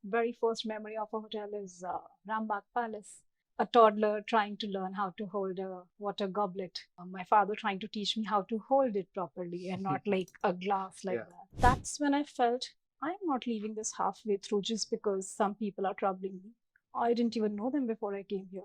very first memory of a hotel is Rambagh Palace. A toddler trying to learn how to hold a water goblet. My father trying to teach me how to hold it properly and not like a glass like that. That's when I felt I'm not leaving this halfway through just because some people are troubling me. I didn't even know them before I came here.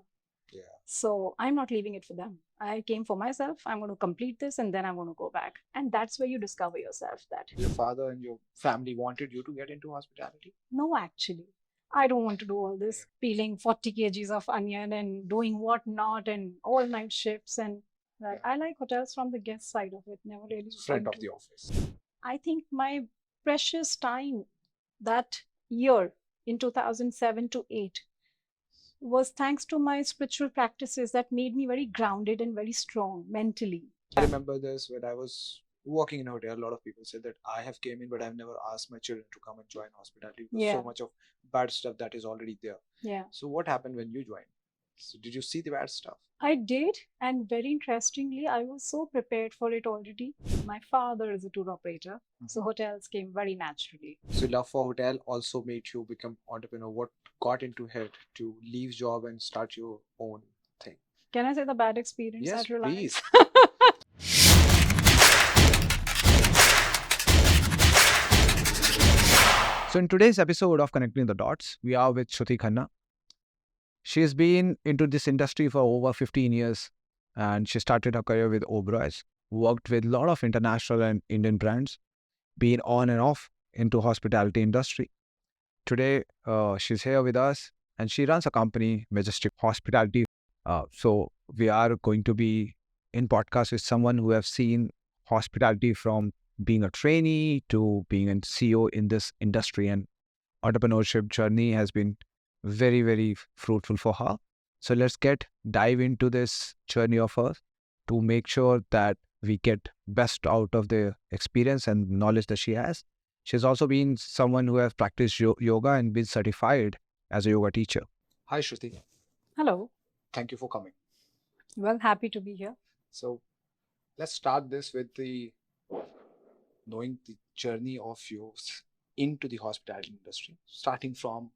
So I'm not leaving it for them. I came for myself. I'm going to complete this and then I'm going to go back. And that's where you discover yourself that. Your father and your family wanted you to get into hospitality? No, actually. I don't want to do all this peeling 40 kgs of onion and doing what not and all night shifts and that. I like hotels from the guest side of it, never really Front of the office. I think my precious time that year in 2007 to 8 was thanks to my spiritual practices that made me very grounded and very strong mentally. I remember this when I was working in a hotel. A lot of people said that I have came in, but I've never asked my children to come and join hospitality because so much of bad stuff that is already there. Yeah. So what happened when you joined? So did you see the bad stuff? I did, and very interestingly, I was so prepared for it already. My father is a tour operator, so hotels came very naturally. So love for hotel also made you become entrepreneur. What got into head to leave job and start your own thing? Can I say the bad experience Yes, at Reliance? please. So in today's episode of Connecting the Dots, we are with Shruti Khanna. She has been into this industry for over 15 years and she started her career with Oberoi's, worked with a lot of international and Indian brands, been on and off into hospitality industry. Today, she's here with us and she runs a company, Majestic Hospitality. So we are going to be in podcast with someone who have seen hospitality from being a trainee to being a CEO in this industry, and entrepreneurship journey has been very, very fruitful for her. So let's dive into this journey of hers to make sure that we get best out of the experience and knowledge that she has. She's also been someone who has practiced yoga and been certified as a yoga teacher. Hi, Shruti. Hello. Thank you for coming. Well, happy to be here. So let's start this with the knowing the journey of yours into the hospitality industry, starting from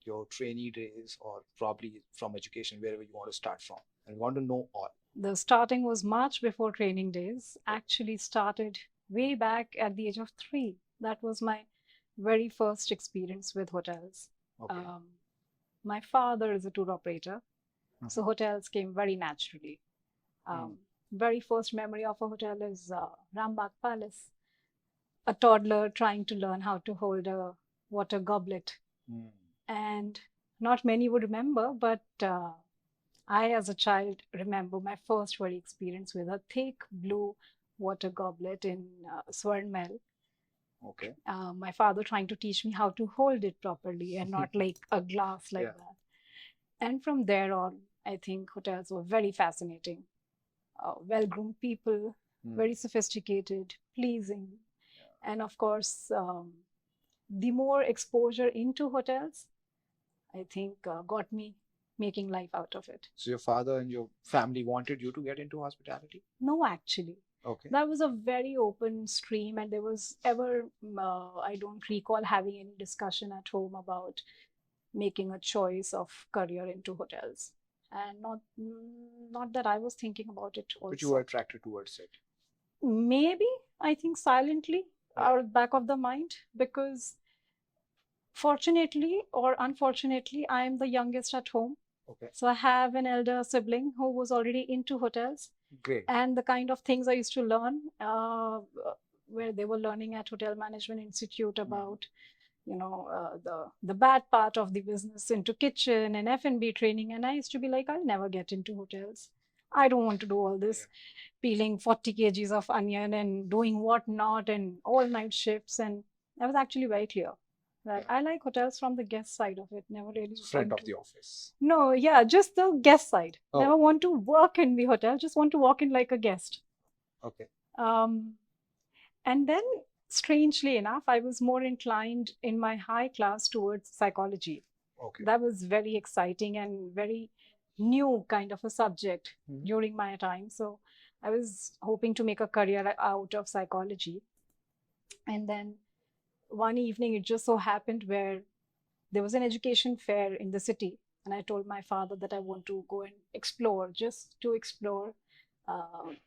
your trainee days or probably from education, wherever you want to start from. And we want to know all. The starting was much before training days. Actually started way back at the age of 3. That was my very first experience with hotels. Okay. My father is a tour operator, so hotels came very naturally. Very first memory of a hotel is Rambagh Palace. A toddler trying to learn how to hold a water goblet. And not many would remember, but I, as a child, remember my first very experience with a thick blue water goblet in Swarn Mahal. Okay. My father trying to teach me how to hold it properly and not like a glass like that. And from there on, I think hotels were very fascinating. Well-groomed people, very sophisticated, pleasing. And of course, the more exposure into hotels, I think got me making life out of it. So your father and your family wanted you to get into hospitality? No, actually. Okay. That was a very open stream, and there was ever, I don't recall having any discussion at home about making a choice of career into hotels. And not that I was thinking about it also. But you were attracted towards it? Maybe, I think silently, out back of the mind, because fortunately or unfortunately, I am the youngest at home. Okay. So I have an elder sibling who was already into hotels. Great. And the kind of things I used to learn, where they were learning at Hotel Management Institute about, the bad part of the business into kitchen and F&B training. And I used to be like, I'll never get into hotels. I don't want to do all this peeling 40 kgs of onion and doing what not and all night shifts. And I was actually very clear that I like hotels from the guest side of it, never really front of the office. No, just the guest side. Never want to work in the hotel, just want to walk in like a guest. Okay. And then strangely enough, I was more inclined in my high class towards psychology. Okay. That was very exciting and very new kind of a subject during my time. So I was hoping to make a career out of psychology. And then one evening, it just so happened where there was an education fair in the city, and I told my father that I want to go and explore, just to explore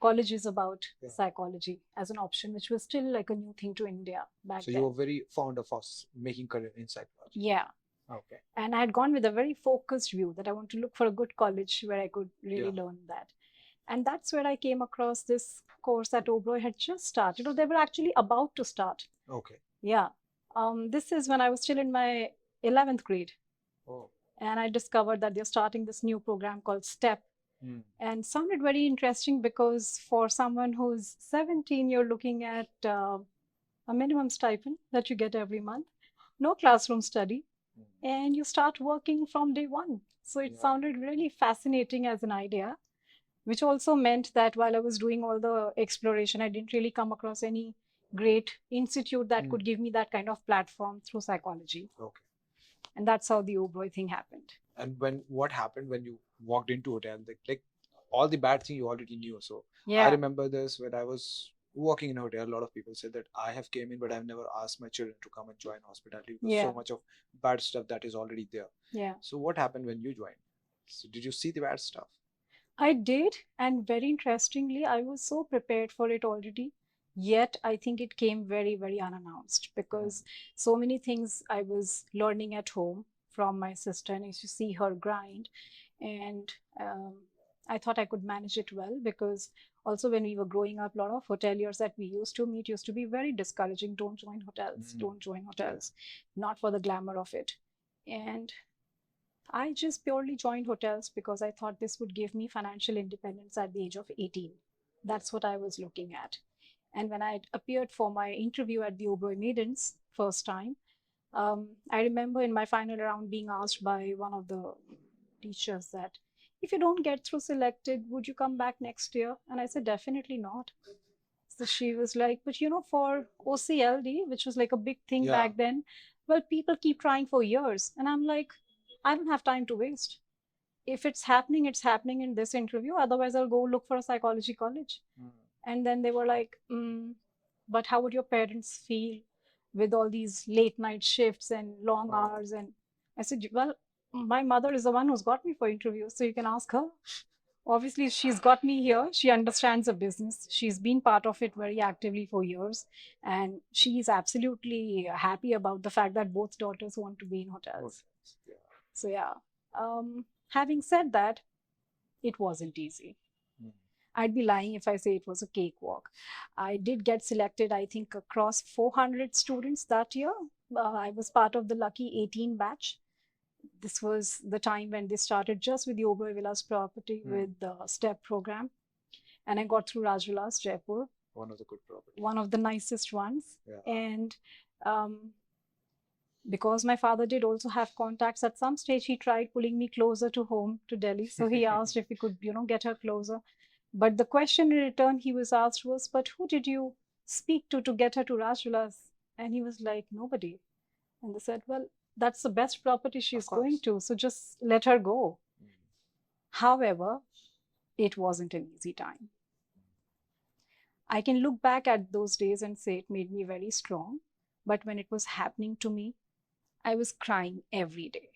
colleges about psychology as an option, which was still like a new thing to India back So then. you were very fond of us making career in psychology. Yeah. Okay. And I had gone with a very focused view that I want to look for a good college where I could really learn that. And that's where I came across this course that Oberoi had just started, or they were actually about to start. Okay. Yeah. This is when I was still in my 11th grade. Oh. And I discovered that they're starting this new program called STEP. And sounded very interesting because for someone who's 17, you're looking at a minimum stipend that you get every month, no classroom study, and you start working from day one. So it sounded really fascinating as an idea, which also meant that while I was doing all the exploration, I didn't really come across any great institute that could give me that kind of platform through psychology. Okay. And that's how the Oberoi thing happened. And what happened when you walked into hotel? Like all the bad thing you already knew. So I remember this when I was working in a hotel. A lot of people said that I have came in, but I've never asked my children to come and join hospitality because so much of bad stuff that is already there. Yeah. So what happened when you joined? So did you see the bad stuff? I did, and very interestingly, I was so prepared for it already. Yet, I think it came very, very unannounced because so many things I was learning at home from my sister, and I used to see her grind. And I thought I could manage it well because also when we were growing up, a lot of hoteliers that we used to meet used to be very discouraging. Don't join hotels, don't join hotels, not for the glamour of it. And I just purely joined hotels because I thought this would give me financial independence at the age of 18. That's what I was looking at. And when I appeared for my interview at the Oberoi Maidens first time, I remember in my final round being asked by one of the teachers that if you don't get through selected, would you come back next year? And I said, definitely not. So she was like, but you know, for OCLD, which was like a big thing back then, well, people keep trying for years. And I'm like, I don't have time to waste. If it's happening in this interview. Otherwise, I'll go look for a psychology college. And then they were like, but how would your parents feel with all these late night shifts and long hours? And I said, well, my mother is the one who's got me for interviews, so you can ask her. Obviously, she's got me here. She understands the business. She's been part of it very actively for years. And she's absolutely happy about the fact that both daughters want to be in hotels. So, yeah. Having said that, it wasn't easy. I'd be lying if I say it was a cakewalk. I did get selected, I think, across 400 students that year. I was part of the lucky 18 batch. This was the time when they started just with the Oberoi Villas property with the STEP program. And I got through Rajvilas, Jaipur. One of the good properties. One of the nicest ones. Yeah. And because my father did also have contacts, at some stage he tried pulling me closer to home, to Delhi. So he asked if he could, get her closer. But the question in return he was asked was, but who did you speak to get her to Rajvilas? And he was like, nobody. And they said, well, that's the best property she's going to, so just let her go. However, it wasn't an easy time. I can look back at those days and say it made me very strong. But when it was happening to me, I was crying every day.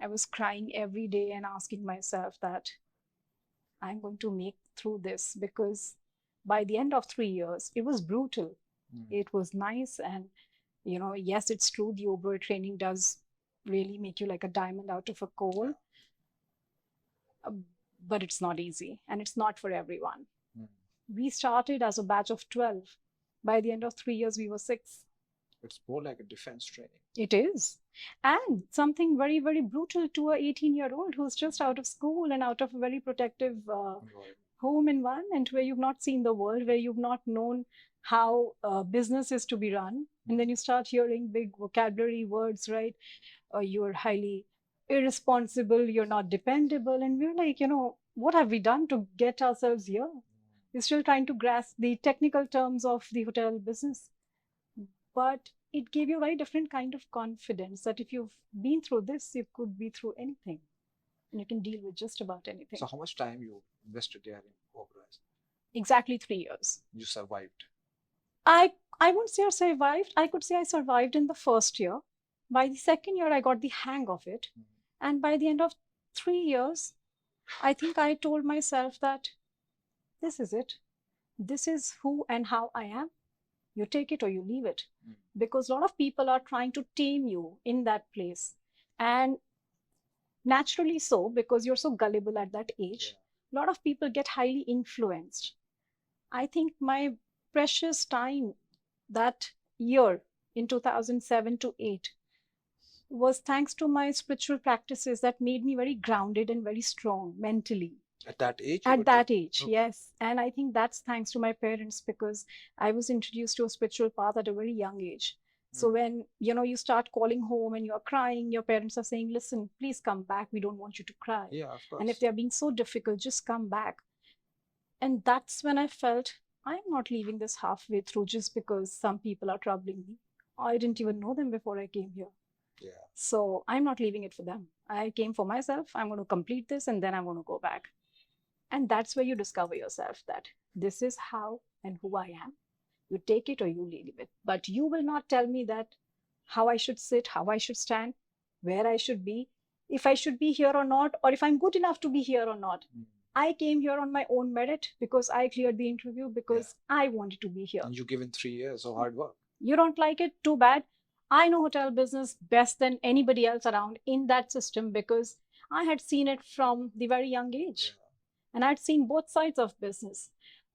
I was crying every day and asking myself that I'm going to make through this, because by the end of 3 years, it was brutal. It was nice. And, yes, it's true. The Oberoi training does really make you like a diamond out of a coal. But it's not easy, and it's not for everyone. We started as a batch of 12. By the end of 3 years, we were 6. It's more like a defense training. It is. And something very, very brutal to a 18-year-old who's just out of school and out of a very protective home environment where you've not seen the world, where you've not known how business is to be run. And then you start hearing big vocabulary words, right? You're highly irresponsible, you're not dependable. And we're like, what have we done to get ourselves here? We're still trying to grasp the technical terms of the hotel business. But it gave you a very different kind of confidence that if you've been through this, you could be through anything. And you can deal with just about anything. So how much time you invested there in Oberoi? Exactly 3 years. You survived? I wouldn't say I survived. I could say I survived in the first year. By the second year, I got the hang of it. And by the end of 3 years, I think I told myself that this is it. This is who and how I am. You take it or you leave it. Because a lot of people are trying to tame you in that place. And naturally so, because you're so gullible at that age, a lot of people get highly influenced. I think my precious time that year in 2007 to 8 was thanks to my spiritual practices that made me very grounded and very strong mentally. At that age? At that age, yes. And I think that's thanks to my parents, because I was introduced to a spiritual path at a very young age. So when you start calling home and you're crying, your parents are saying, listen, please come back, we don't want you to cry. Yeah, of course. And if they're being so difficult, just come back. And that's when I felt I'm not leaving this halfway through just because some people are troubling me. I didn't even know them before I came here. Yeah. So I'm not leaving it for them. I came for myself. I'm going to complete this and then I'm going to go back. And that's where you discover yourself, that this is how and who I am. You take it or you leave it. But you will not tell me that how I should sit, how I should stand, where I should be, if I should be here or not, or if I'm good enough to be here or not. I came here on my own merit because I cleared the interview because I wanted to be here. And you given 3 years of hard work. You don't like it? Too bad. I know hotel business best than anybody else around in that system because I had seen it from the very young age. And I'd seen both sides of business.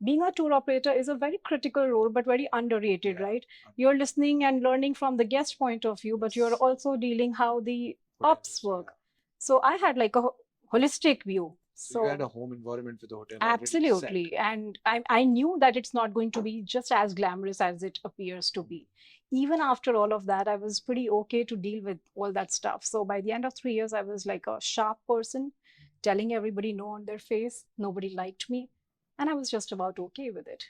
Being a tour operator is a very critical role, but very underrated, right? You're listening and learning from the guest point of view, but you're also dealing how the ops work. So I had like a holistic view. So you had a home environment with the hotel. Absolutely. And I knew that it's not going to be just as glamorous as it appears to be. Even after all of that, I was pretty okay to deal with all that stuff. So by the end of 3 years, I was like a sharp person, telling everybody no on their face. Nobody liked me. And I was just about okay with it.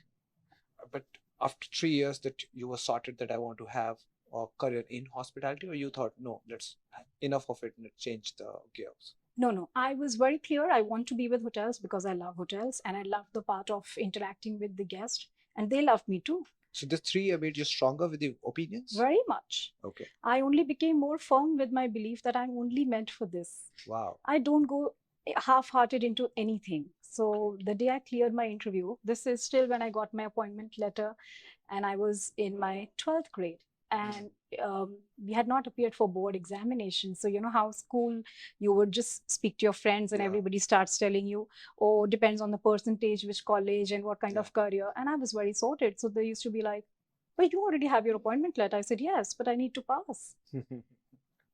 But after 3 years that you were sorted that I want to have a career in hospitality, or you thought, no, let's enough of it, let's change the gears? No. I was very clear. I want to be with hotels because I love hotels and I love the part of interacting with the guest, and they love me too. So this 3 year made you stronger with the opinions? Very much. Okay. I only became more firm with my belief that I'm only meant for this. Wow. I don't go half-hearted into anything. So the day I cleared my interview, this is still when I got my appointment letter, and I was in my 12th grade. And we had not appeared for board examination. So you know how school, you would just speak to your friends and everybody starts telling you, oh, depends on the percentage, which college and what kind of career. And I was very sorted. So they used to be like, but you already have your appointment letter. I said, yes, but I need to pass.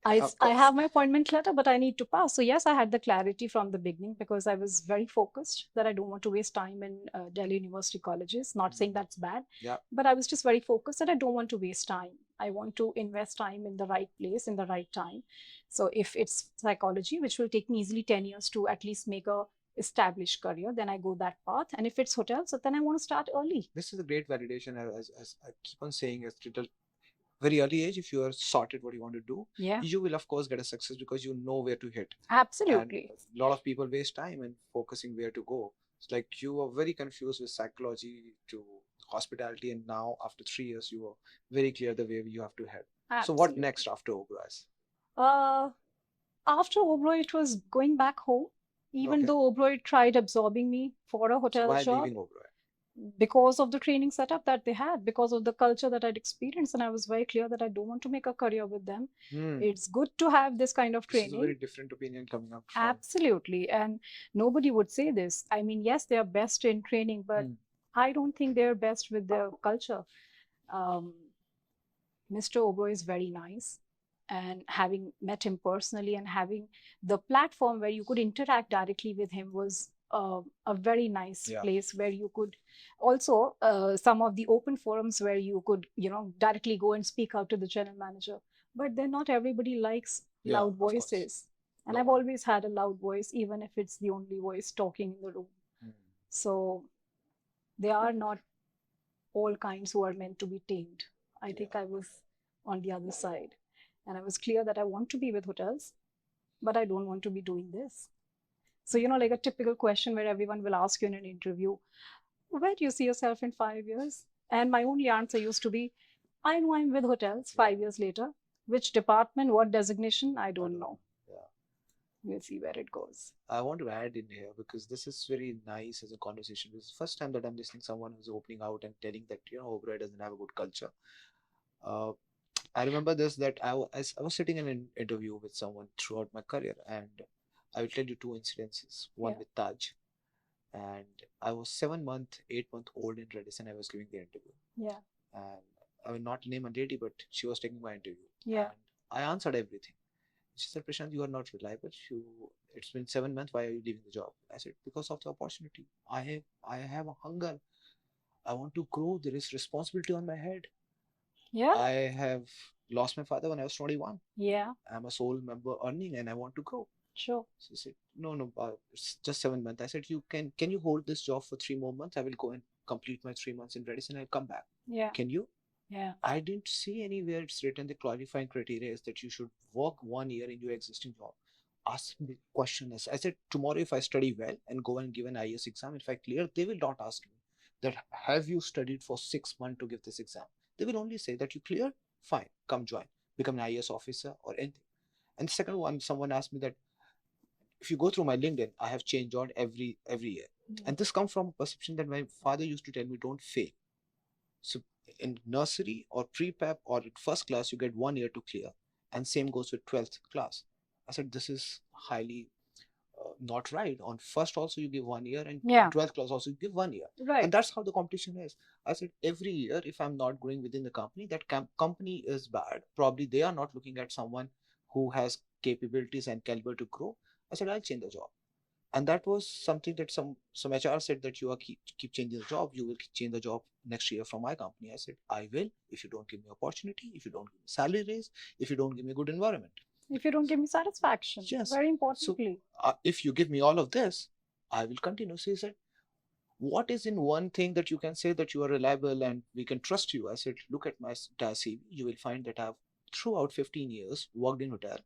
I have my appointment letter, but I need to pass. So yes, I had the clarity from the beginning because I was very focused that I don't want to waste time in Delhi University colleges. Not saying that's bad, but I was just very focused that I don't want to waste time. I want to invest time in the right place, in the right time. So if it's psychology, which will take me easily 10 years to at least make a established career, then I go that path. And if it's hotels, so then I want to start early. This is a great validation, as I keep on saying, as little very early age, if you are sorted what you want to do, you will of course get a success because you know where to hit. Absolutely. And a lot of people waste time in focusing where to go. It's like you were very confused with psychology to hospitality, and now after 3 years you are very clear the way you have to head. Absolutely. So what next after Oberoi's? After Oberoi, it was going back home. Even though Oberoi tried absorbing me for a hotel job. Why leaving Oberoi? Because of the training setup that they had, because of the culture that I'd experienced, and I was very clear that I don't want to make a career with them. It's good to have this kind of training. This is a very different opinion coming up from... Absolutely. And nobody would say this. I mean, yes, they are best in training, but I don't think they're best with their culture. Mr. Oberoi is very nice. And having met him personally and having the platform where you could interact directly with him was a very nice place where you could also some of the open forums where you could directly go and speak out to the general manager, but then not everybody likes loud voices, and I've always had a loud voice, even if it's the only voice talking in the room. So they are not all kinds who are meant to be tamed. I think I was on the other side, and I was clear that I want to be with hotels, but I don't want to be doing this. So, like a typical question where everyone will ask you in an interview, where do you see yourself in 5 years? And my only answer used to be, I know I'm with hotels 5 years later, Which department, what designation, I don't know. Yeah. We'll see where it goes. I want to add in here because this is very nice as a conversation. This is the first time that I'm listening to someone who's opening out and telling that, Oberoi doesn't have a good culture. Uh, I remember this that I was sitting in an interview with someone throughout my career, and I will tell you two incidences. One Yeah. with Taj, and I was 7 month, 8 month old in Redis, and I was giving the interview. Yeah. And I will not name a lady, but she was taking my interview. Yeah. And I answered everything. She said, Prashant, you are not reliable. It's been 7 months. Why are you leaving the job? I said, because of the opportunity. I have a hunger. I want to grow. There is responsibility on my head. Yeah. I have lost my father when I was 21. Yeah. I'm a sole member earning and I want to grow. Sure. She said, no, it's just 7 months. I said, can you hold this job for 3 more months? I will go and complete my 3 months in Redis and I'll come back. Yeah. Can you? Yeah. I didn't see anywhere it's written the qualifying criteria is that you should work 1 year in your existing job. Ask me the question is, I said, tomorrow if I study well and go and give an IS exam, if I clear, they will not ask me that have you studied for 6 months to give this exam. They will only say that you cleared, fine, come join, become an IS officer or anything. And the second one, someone asked me that if you go through my LinkedIn, I have changed job every year. And this comes from perception that my father used to tell me, don't fail. So in nursery or pre-prep or at first class, you get 1 year to clear. And same goes with 12th class. I said, this is highly not right. On first also you give 1 year and Yeah. 12th class also you give 1 year. Right. And that's how the competition is. I said, every year, if I'm not growing within the company, that company is bad. Probably they are not looking at someone who has capabilities and caliber to grow. I said, I'll change the job. And that was something that some HR said that you are keep changing the job, you will change the job next year from my company. I said, I will if you don't give me opportunity, if you don't give me salary raise, if you don't give me a good environment. If you don't give me satisfaction. Yes. Very importantly. So if you give me all of this, I will continue. So he said, what is in one thing that you can say that you are reliable and we can trust you? I said, look at my entire CV. You will find that I've throughout 15 years worked in hotel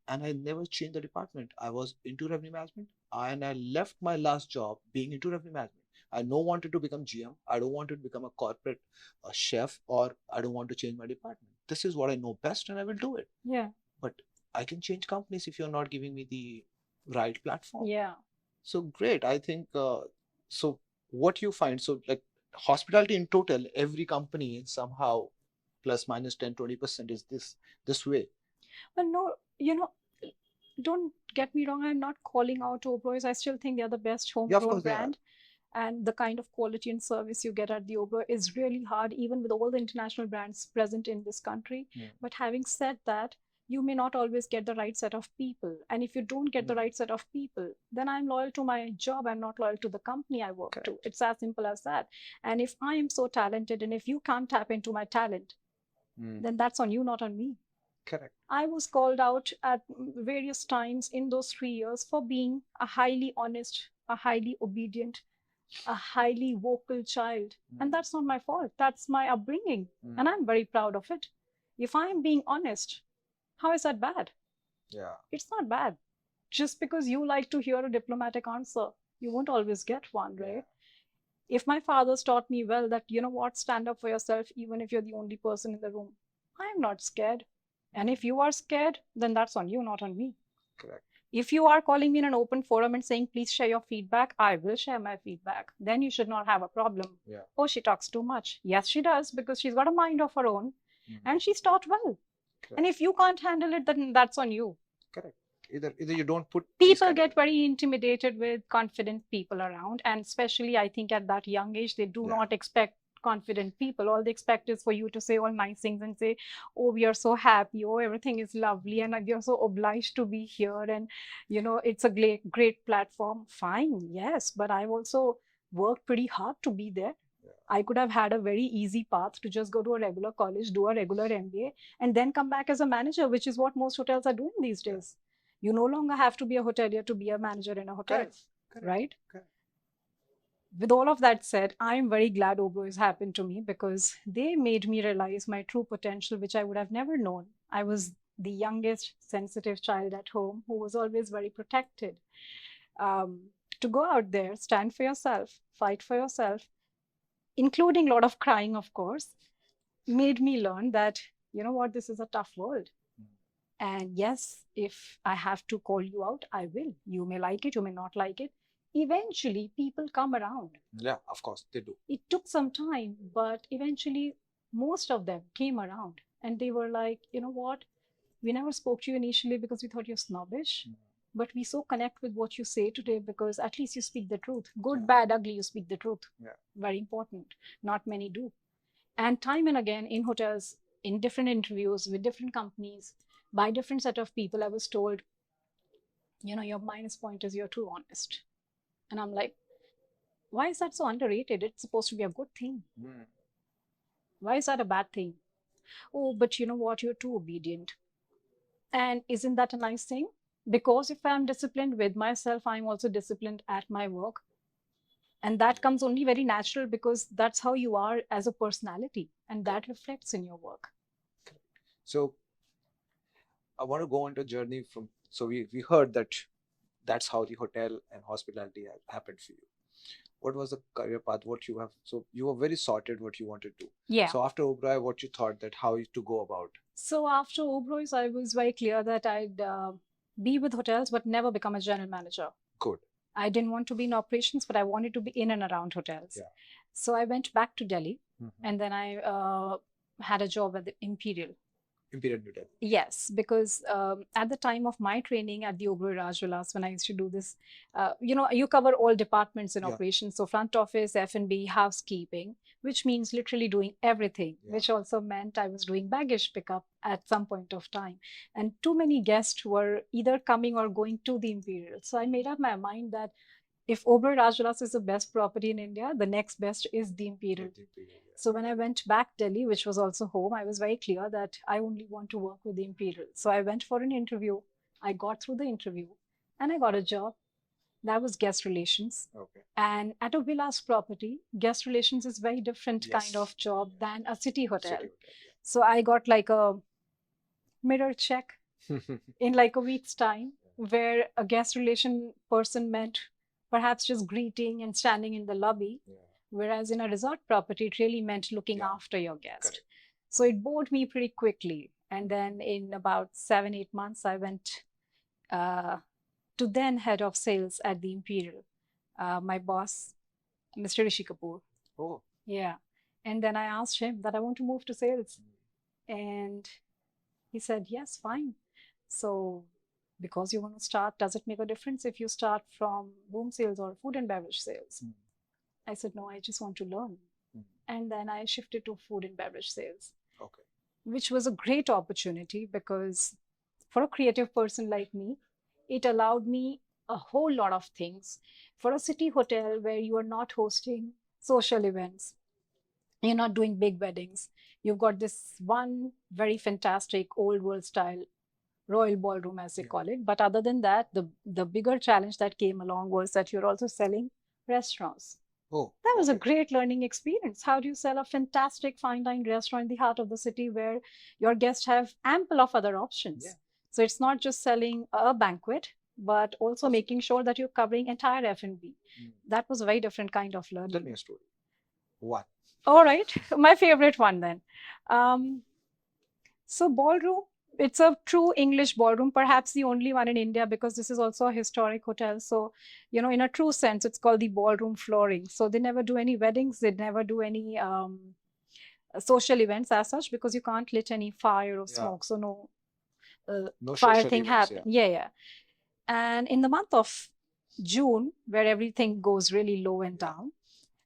and I never changed the department. I was into revenue management and I left my last job being into revenue management. I don't wanted to become GM. I don't want to become a corporate chef, or I don't want to change my department. This is what I know best and I will do it. Yeah. But I can change companies if you're not giving me the right platform. Yeah. So great. I think so. What you find, so like hospitality in total, every company is somehow plus minus 10-20% is this way. Well, no, don't get me wrong. I'm not calling out Oberoi's. I still think they're the best homegrown brand. And the kind of quality and service you get at the Oberoi is really hard, even with all the international brands present in this country. But having said that, you may not always get the right set of people. And if you don't get the right set of people, then I'm loyal to my job. I'm not loyal to the company I work to. It's as simple as that. And if I am so talented and if you can't tap into my talent, then that's on you, not on me. Correct. I was called out at various times in those 3 years for being a highly honest, a highly obedient, a highly vocal child. And that's not my fault. That's my upbringing. And I'm very proud of it. If I'm being honest, how is that bad? Yeah. It's not bad. Just because you like to hear a diplomatic answer, you won't always get one, right? If my father's taught me well that, you know what, stand up for yourself, even if you're the only person in the room, I'm not scared. And if you are scared, then that's on you, not on me. Correct. If you are calling me in an open forum and saying, please share your feedback, I will share my feedback. Then you should not have a problem. Yeah. Oh, she talks too much. Yes, she does, because she's got a mind of her own and she's taught well. Correct. And if you can't handle it, then that's on you. Correct. Either you don't put people get very intimidated with confident people around, and especially I think at that young age they do not expect confident people. All they expect is for you to say all nice things and say, oh, we are so happy, oh, everything is lovely, and we are so obliged to be here, and it's a great platform. Fine, yes, but I've also worked pretty hard to be there. I could have had a very easy path to just go to a regular college, do a regular MBA, and then come back as a manager, which is what most hotels are doing these days. You no longer have to be a hotelier to be a manager in a hotel. Correct. Right? Correct. With all of that said, I'm very glad Oberoi's happened to me, because they made me realize my true potential, which I would have never known. I was the youngest sensitive child at home who was always very protected. To go out there, stand for yourself, fight for yourself, including a lot of crying, of course, made me learn that, you know what, this is a tough world. And yes, if I have to call you out, I will. You may like it, you may not like it. Eventually, people come around. Yeah, of course they do. It took some time, but eventually, most of them came around and they were like, you know what? We never spoke to you initially because we thought you're snobbish, but we so connect with what you say today because at least you speak the truth. Good, Yeah. bad, ugly, you speak the truth. Yeah. Very important. Not many do. And time and again in hotels, in different interviews with different companies, by different set of people, I was told, your minus point is you're too honest. And I'm like, why is that so underrated? It's supposed to be a good thing. Why is that a bad thing? Oh, but you know what? You're too obedient. And isn't that a nice thing? Because if I'm disciplined with myself, I'm also disciplined at my work. And that comes only very natural because that's how you are as a personality. And that reflects in your work. So I want to go on to a journey from. So we heard that that's how the hotel and hospitality happened for you. What was the career path? What you have? So you were very sorted what you wanted to do. Yeah. So after Oberoi, what you thought that how to go about? So after Oberoi's, I was very clear that I'd be with hotels, but never become a general manager. Good. I didn't want to be in operations, but I wanted to be in and around hotels. Yeah. So I went back to Delhi, and then I had a job at the Imperial. Imperial New Delhi. Yes, because at the time of my training at the Oberoi Rajvilas, when I used to do this, you cover all departments in Yeah. operations. So front office, F&B, housekeeping, which means literally doing everything, Yeah. which also meant I was doing baggage pickup at some point of time. And too many guests were either coming or going to the Imperial. So I made up my mind that if Oberoi Rajvilas is the best property in India, the next best is the Imperial. So when I went back Delhi, which was also home, I was very clear that I only want to work with the Imperial. So I went for an interview. I got through the interview and I got a job. That was guest relations. Okay. And at a villas property, guest relations is very different kind Yes. of job than a city hotel. City hotel, So I got like a mirror check yeah. in like a week's time, where a guest relation person meant perhaps just greeting and standing in the lobby, Yeah. whereas in a resort property, it really meant looking Yeah. after your guest. Correct. So it bored me pretty quickly. And then in about 7-8 months, I went to then head of sales at the Imperial, my boss, Mr. Rishi Kapoor. Oh. Yeah. And then I asked him that I want to move to sales. And he said, yes, fine. So because you want to start, does it make a difference if you start from room sales or food and beverage sales? I said, no, I just want to learn. And then I shifted to food and beverage sales. Okay. Which was a great opportunity because for a creative person like me, it allowed me a whole lot of things. For a city hotel where you are not hosting social events, you're not doing big weddings, you've got this one very fantastic old world style royal ballroom, as they call it. But other than that, the bigger challenge that came along was that you're also selling restaurants. Oh, that was a okay. great learning experience. How do you sell a fantastic fine dine restaurant in the heart of the city where your guests have ample of other options? Yeah. So it's not just selling a banquet, but also making sure that you're covering entire F&B. That was a very different kind of learning. Tell me a story. One. All right, my favorite one then. So ballroom, it's a true English ballroom, perhaps the only one in India because this is also a historic hotel. So, in a true sense, it's called the ballroom flooring. So they never do any weddings, they never do any social events as such because you can't lit any fire or smoke. So No fire social thing events, happen. Yeah. And in the month of June, where everything goes really low and down,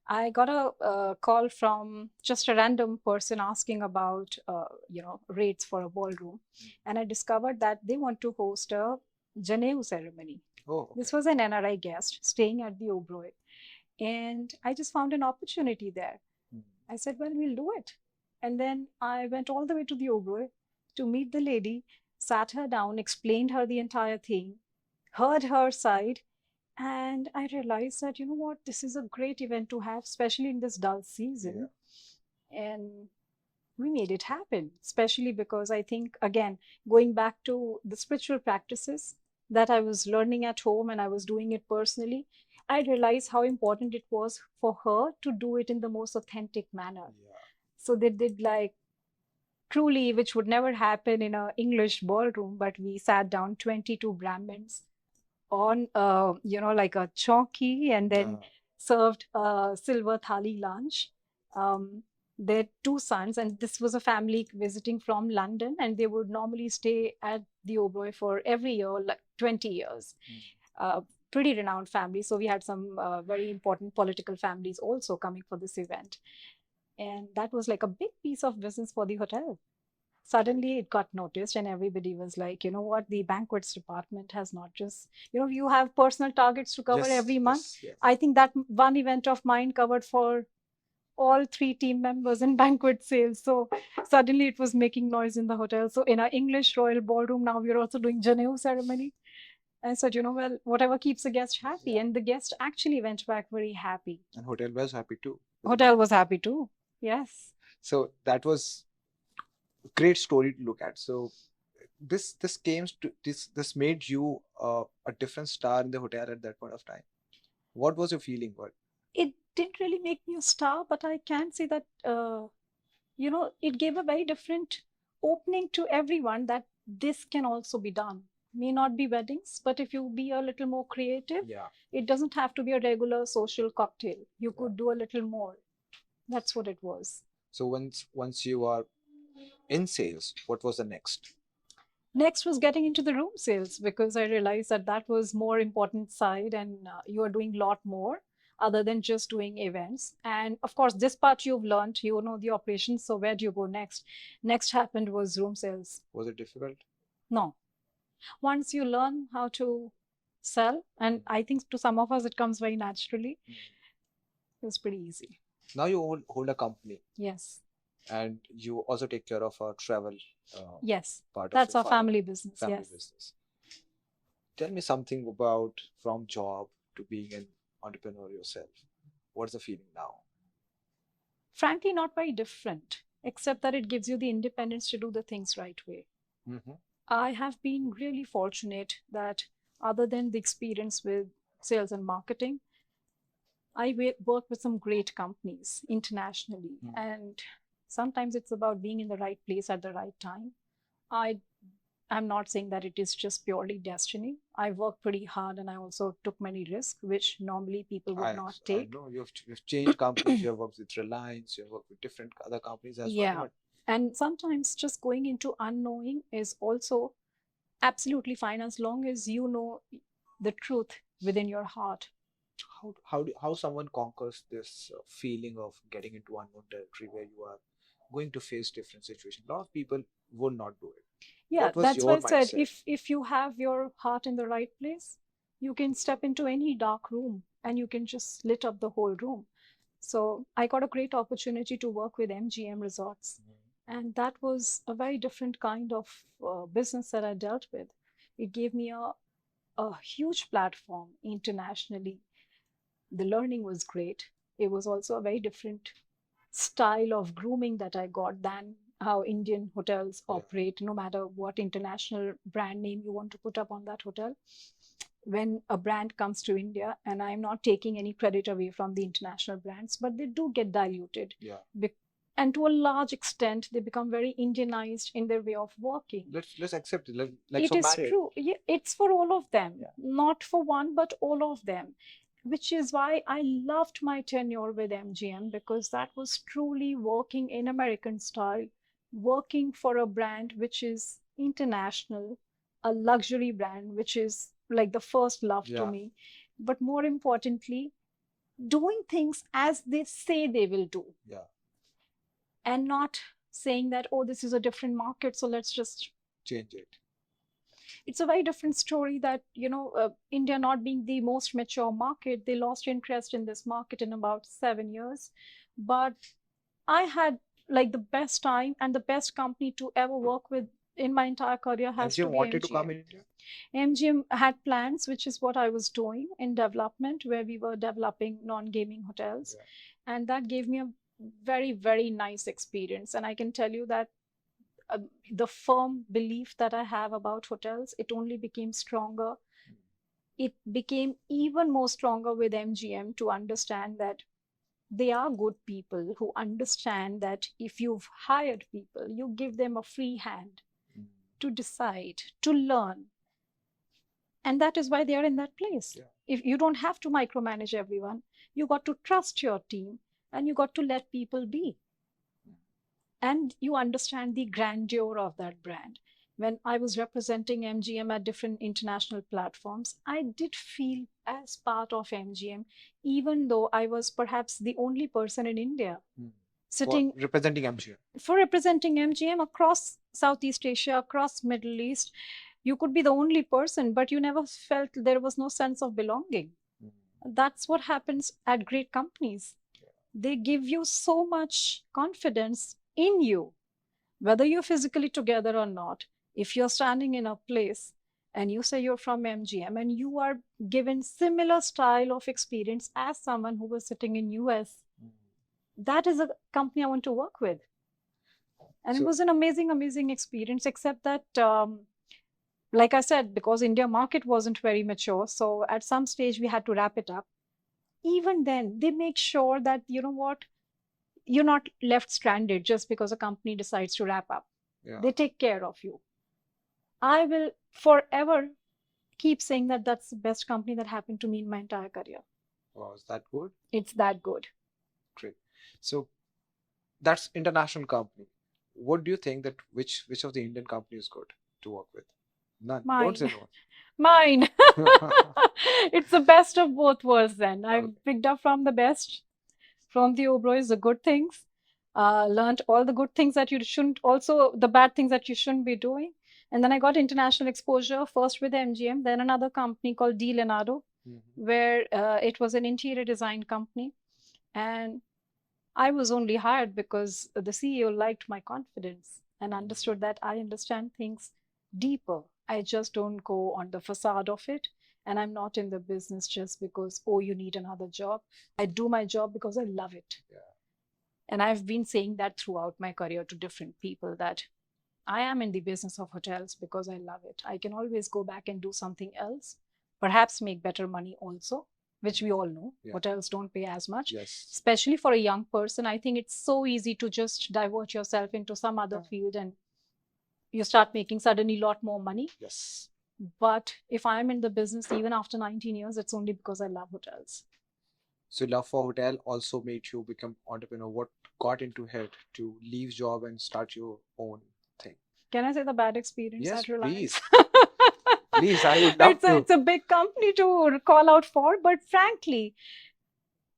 I got a call from just a random person asking about, rates for a ballroom. And I discovered that they want to host a Janeu ceremony. Oh, okay. This was an NRI guest staying at the Oberoi. And I just found an opportunity there. I said, well, we'll do it. And then I went all the way to the Oberoi to meet the lady, sat her down, explained her the entire thing, heard her side. And I realized that, you know what, this is a great event to have, especially in this dull season. Yeah. And we made it happen, especially because I think, again, going back to the spiritual practices that I was learning at home and I was doing it personally, I realized how important it was for her to do it in the most authentic manner. Yeah. So they did like truly, which would never happen in an English ballroom, but we sat down 22 Brahmins on, like a chowki, and then served a silver thali lunch. Um, their two sons, and this was a family visiting from London, and they would normally stay at the Oberoi for every year, like 20 years. Uh, Pretty renowned family. So we had some very important political families also coming for this event. And that was like a big piece of business for the hotel. Suddenly it got noticed, and everybody was like, you know what, the banquets department has not just, you have personal targets to cover every month. I think that one event of mine covered for all three team members in banquet sales. So suddenly it was making noise in the hotel. So in our English royal ballroom, now we're also doing janeu ceremony. I said, well, whatever keeps a guest happy. And the guest actually went back very happy. And hotel was happy too. Hotel was happy too. Yes. So that was a great story to look at. So this came to this made you a different star in the hotel at that point of time. What was your feeling? What? It didn't really make me a star, but I can say that, it gave a very different opening to everyone that this can also be done. May not be weddings, but if you be a little more creative, it doesn't have to be a regular social cocktail. You could do a little more. That's what it was. So once you are in sales, what was the next? Next was getting into the room sales, because I realized that that was more important side, and you are doing a lot more other than just doing events. And of course, this part you've learned, the operations. So where do you go next? Next happened was room sales. Was it difficult? No. Once you learn how to sell, and I think to some of us it comes very naturally, it was pretty easy. Now you hold a company. Yes. And you also take care of our travel. Yes. Part That's of our family business. Family business. Tell me something about from job to being an entrepreneur yourself. What's the feeling now? Frankly, not very different, except that it gives you the independence to do the things right way. I have been really fortunate that, other than the experience with sales and marketing, I work with some great companies internationally. And sometimes it's about being in the right place at the right time. I'm not saying that it is just purely destiny. I worked pretty hard, and I also took many risks, which normally people would not take. I know you've changed companies. You have worked with Reliance. You have worked with different other companies as well. Yeah. And sometimes just going into unknowing is also absolutely fine, as long as you know the truth within your heart. How someone conquers this feeling of getting into unknown territory where you are going to face different situations? A lot of people would not do it. Yeah, that's why I said, if you have your heart in the right place, you can step into any dark room and you can just lit up the whole room. So I got a great opportunity to work with MGM Resorts. And that was a very different kind of business that I dealt with. It gave me a huge platform internationally. The learning was great. It was also a very different style of grooming that I got than how Indian hotels operate, no matter what international brand name you want to put up on that hotel. When a brand comes to India, and I'm not taking any credit away from the international brands, but they do get diluted. And to a large extent, they become very Indianized in their way of working. Let's accept it. It is true. Yeah, it's for all of them, not for one, but all of them. Which is why I loved my tenure with MGM, because that was truly working in American style, working for a brand which is international, a luxury brand, which is like the first love to me. But more importantly, doing things as they say they will do. And not saying that, oh, this is a different market, so let's just change it. It's a very different story that, India not being the most mature market, they lost interest in this market in about 7 years. But I had like the best time, and the best company to ever work with in my entire career has to be MGM. wanted to come in India? MGM had plans, which is what I was doing in development, where we were developing non-gaming hotels. And that gave me a very, very nice experience. And I can tell you that the firm belief that I have about hotels, it only became stronger. It became even more stronger with MGM to understand that they are good people who understand that if you've hired people, you give them a free hand to decide, to learn. And that is why they are in that place. Yeah. If you don't have to micromanage everyone, you got to trust your team and you got to let people be. And you understand the grandeur of that brand. When I was representing MGM at different international platforms, I did feel as part of MGM, even though I was perhaps the only person in India sitting representing MGM. For representing MGM across Southeast Asia, across Middle East. You could be the only person, but you never felt there was no sense of belonging. That's what happens at great companies. They give you so much confidence in you, whether you're physically together or not. If you're standing in a place and you say you're from MGM and you are given similar style of experience as someone who was sitting in US, that is a company I want to work with. And it was an amazing experience, except that, like I said, because India market wasn't very mature, so at some stage we had to wrap it up. Even then, they make sure that, you know what, you're not left stranded just because a company decides to wrap up. Yeah. They take care of you. I will forever keep saying that that's the best company that happened to me in my entire career. Wow, is that good? It's that good. Great. So that's international company. What do you think that which of the Indian company is good to work with? None. Mine. Don't say no. Mine. It's the best of both worlds then. I've Okay. picked up from the best, from the Oberois, the good things, learned all the good things that you shouldn't, also the bad things that you shouldn't be doing. And then I got international exposure, first with MGM, then another company called D. Leonardo, where it was an interior design company. And I was only hired because the CEO liked my confidence and understood that I understand things deeper. I just don't go on the facade of it. And I'm not in the business just because, oh, you need another job. I do my job because I love it. Yeah. And I've been saying that throughout my career to different people that I am in the business of hotels because I love it. I can always go back and do something else, perhaps make better money also, which we all know. Yeah. Hotels don't pay as much. Yes. Especially for a young person, I think it's so easy to just divert yourself into some other field and you start making suddenly a lot more money. Yes. But if I'm in the business even after 19 years, it's only because I love hotels. So love for hotel also made you become entrepreneur. What got into head to leave job and start your own thing? Can I say the bad experience Yes, at Reliance? please. Please, I would love to. It's a big company to call out for, but frankly,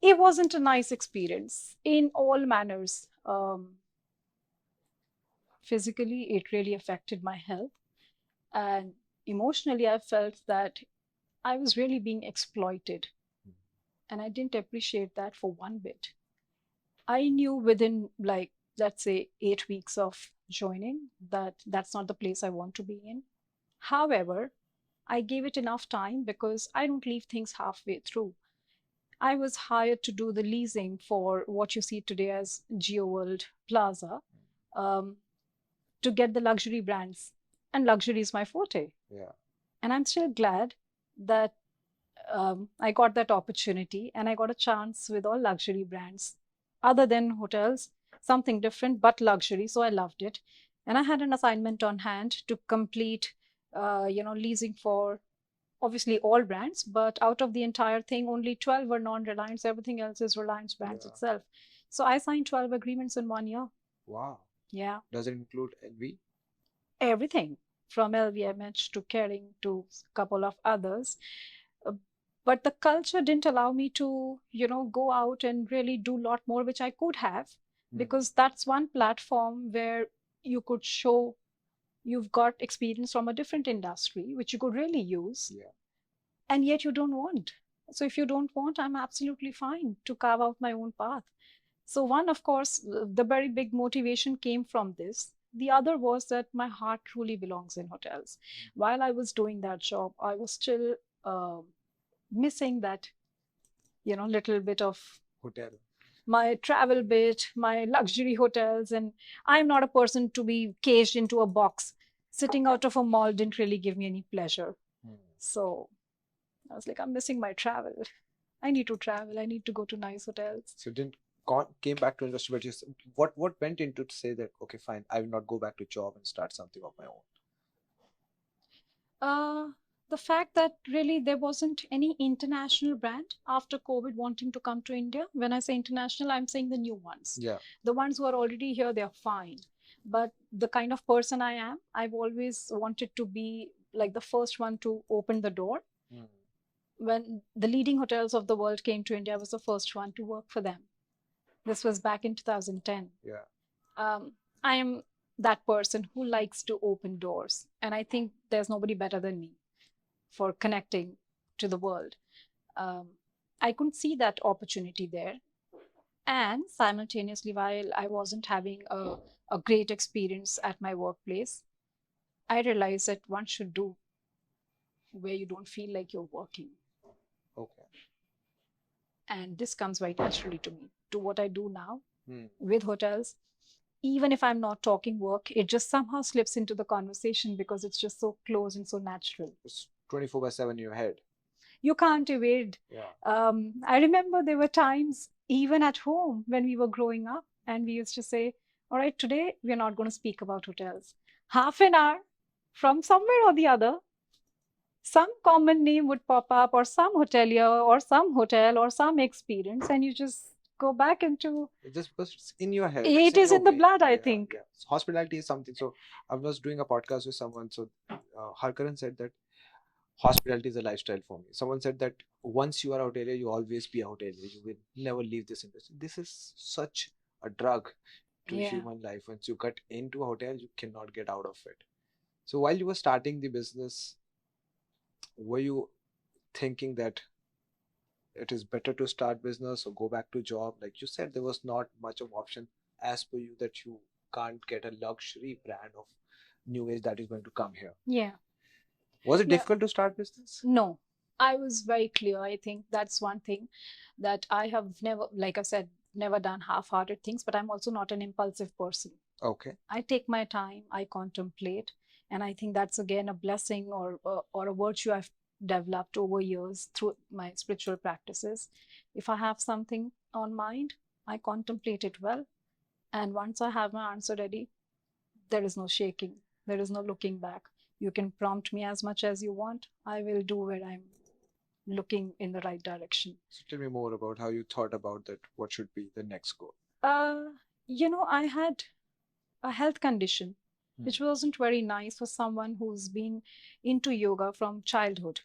it wasn't a nice experience in all manners. Physically, it really affected my health. And emotionally, I felt that I was really being exploited. And I didn't appreciate that for one bit. I knew within, like, let's say 8 weeks of joining that that's not the place I want to be in. However, I gave it enough time because I don't leave things halfway through. I was hired to do the leasing for what you see today as GeoWorld Plaza, to get the luxury brands. And luxury is my forte. Yeah. And I'm still glad that I got that opportunity and I got a chance with all luxury brands. Other than hotels, something different, but luxury. So I loved it. And I had an assignment on hand to complete, leasing for obviously all brands, but out of the entire thing, only 12 were non-Reliance. Everything else is Reliance brands itself. So I signed 12 agreements in 1 year. Wow. Yeah. Does it include LV? Everything from LVMH to Kering to a couple of others. But the culture didn't allow me to, go out and really do a lot more, which I could have, because that's one platform where you could show you've got experience from a different industry, which you could really use. Yeah. And yet you don't want. So if you don't want, I'm absolutely fine to carve out my own path. So one, of course, the very big motivation came from this. The other was that my heart truly belongs in hotels. While I was doing that job, I was still missing that, little bit of Hotel. my travel bit, my luxury hotels. And I'm not a person to be caged into a box. Sitting out of a mall didn't really give me any pleasure. So I was like, I'm missing my travel. I need to travel. I need to go to nice hotels. So didn't came back to industry, but what went into to say that okay, fine, I will not go back to job and start something of my own? The fact that really there wasn't any international brand after COVID wanting to come to India. When I say international, I'm saying the new ones. Yeah. The ones who are already here, they're fine. But the kind of person I am, I've always wanted to be like the first one to open the door. Mm. When the leading hotels of the world came to India, I was the first one to work for them. This was back in 2010. Yeah. I am that person who likes to open doors. And I think there's nobody better than me for connecting to the world. I couldn't see that opportunity there. And simultaneously, while I wasn't having a great experience at my workplace, I realized that one should do where you don't feel like you're working. Okay. And this comes very naturally to me, to what I do now Hmm. with hotels. Even if I'm not talking work, it just somehow slips into the conversation because it's just so close and so natural. It's 24/7 in your head. You can't evade. Yeah. I remember there were times, even at home, when we were growing up, and we used to say, all right, today we're not going to speak about hotels. Half an hour from somewhere or the other, some common name would pop up, or some hotelier, or some hotel, or some experience, and you just go back into Just because it's in your head. it is in the blood, I think. Yeah. So hospitality is something. So I was doing a podcast with someone. So Harkaran said that hospitality is a lifestyle for me. Someone said that once you are a hotelier, you always be a hotelier. You will never leave this industry. This is such a drug to Yeah. human life. Once you get into a hotel, you cannot get out of it. So while you were starting the business, were you thinking that it is better to start business or go back to job? Like you said, there was not much of option as per you that you can't get a luxury brand of new age that is going to come here. Yeah. Was it Yeah. difficult to start business? No, I was very clear. I think that's one thing that I have never, like I said, never done half-hearted things, but I'm also not an impulsive person. Okay. I take my time, I contemplate, and I think that's again a blessing or a virtue I've developed over years through my spiritual practices. If I have something on mind, I contemplate it well, and once I have my answer ready, there is no shaking, there is no looking back. You can prompt me as much as you want. I will do where I'm looking in the right direction. So tell me more about how you thought about that. What should be the next goal? I had a health condition which Hmm. wasn't very nice for someone who's been into yoga from childhood.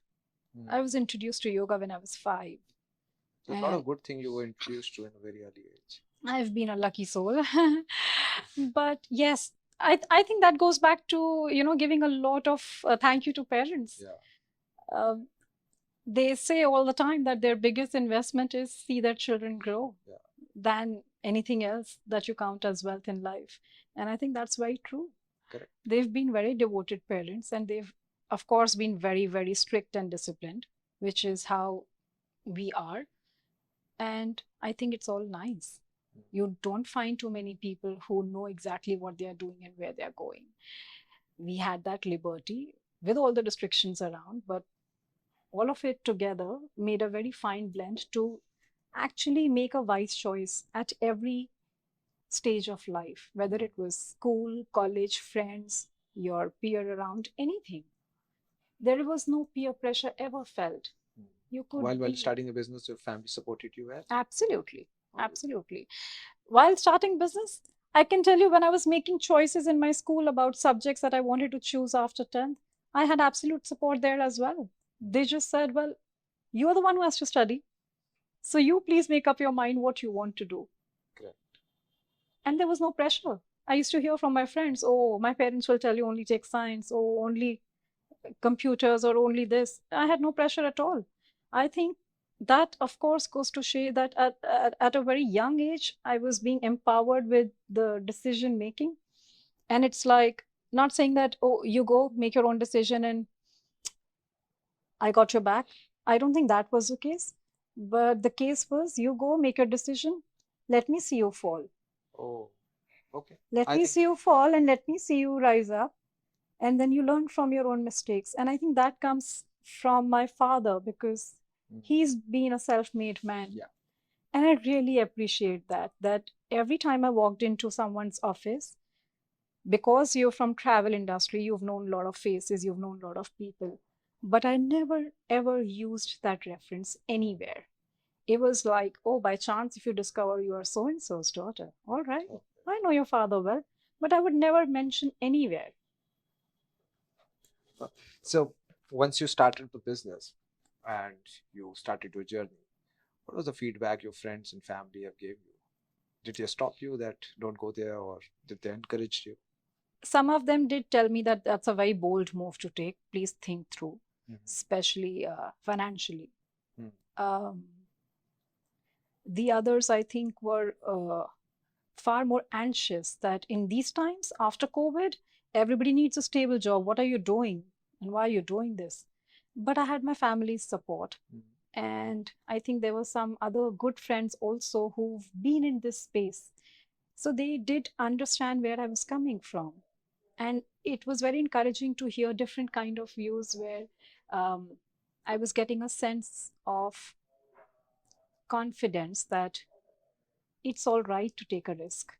Hmm. I was introduced to yoga when I was 5. There's a lot of good things you were introduced to in a very early age. I've been a lucky soul. But yes, I think that goes back to, giving a lot of thank you to parents. Yeah. They say all the time that their biggest investment is see their children grow than anything else that you count as wealth in life. And I think that's very true. Correct. They've been very devoted parents, and they've, of course, been very, very strict and disciplined, which is how we are. And I think it's all nice. You don't find too many people who know exactly what they are doing and where they're going. We had that liberty with all the restrictions around, but all of it together made a very fine blend to actually make a wise choice at every stage of life, whether it was school, college, friends, your peer around, anything. There was no peer pressure ever felt. You could while starting a business, your family supported you well? Absolutely. Absolutely. While starting business, I can tell you when I was making choices in my school about subjects that I wanted to choose after 10th, I had absolute support there as well. They just said, well, you're the one who has to study. So you please make up your mind what you want to do. Correct. And there was no pressure. I used to hear from my friends, oh, my parents will tell you only take science, or only computers, or only this. I had no pressure at all. I think that, of course, goes to show that at a very young age, I was being empowered with the decision making. And it's like, not saying that, oh, you go make your own decision and I got your back. I don't think that was the case. But the case was, you go make your decision. Let me see you fall. Oh, okay. Let me see you fall and let me see you rise up. And then you learn from your own mistakes. And I think that comes from my father because he's been a self-made man. Yeah. And I really appreciate that every time I walked into someone's office, because you're from travel industry, you've known a lot of faces, you've known a lot of people, but I never ever used that reference anywhere. It was like, oh, by chance, if you discover you are so and so's daughter, all right, Okay. I know your father well, but I would never mention anywhere. So once you started the business and you started your journey, what was the feedback your friends and family have gave you? Did they stop you that don't go there, or did they encourage you? Some of them did tell me that that's a very bold move to take. Please think through, Mhm. especially financially. Mm. Um, the others, I think, were far more anxious that in these times after COVID, everybody needs a stable job. What are you doing? And why are you doing this? But I had my family's support. Mm. And I think there were some other good friends also who've been in this space. So they did understand where I was coming from. And it was very encouraging to hear different kind of views where um, I was getting a sense of confidence that it's all right to take a risk.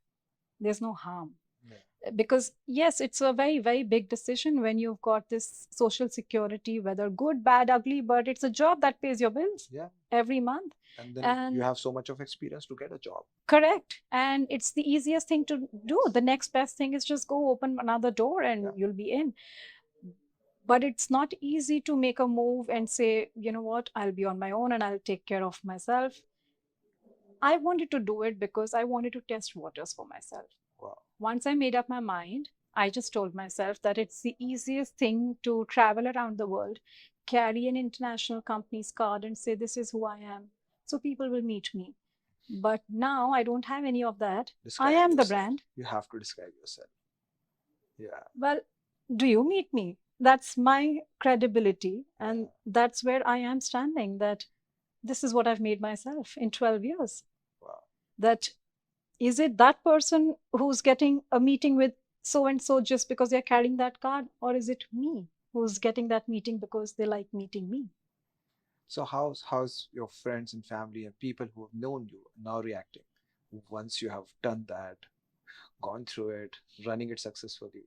There's no harm. Yeah. Because yes, it's a very, very big decision when you've got this social security, whether good, bad, ugly, but it's a job that pays your bills Yeah. every month. And then you And have so much of experience to get a job. correct. And it's the easiest thing to do. The next best thing is just go open another door and Yeah. you'll be in. But it's not easy to make a move and say, you know what, I'll be on my own and I'll take care of myself. I wanted to do it because I wanted to test waters for myself. Wow. Once I made up my mind, I just told myself that it's the easiest thing to travel around the world, carry an international company's card, and say, this is who I am. So people will meet me. But now I don't have any of that. I Describe am the yourself. brand. You have to describe yourself. Yeah. Well, do you meet me? That's my credibility. And that's where I am standing, that this is what I've made myself in 12 years. Wow. That is it that person who's getting a meeting with so and so just because they're carrying that card, or is it me who's getting that meeting because they like meeting me? So how's your friends and family and people who have known you now reacting once you have done that, gone through it, running it successfully?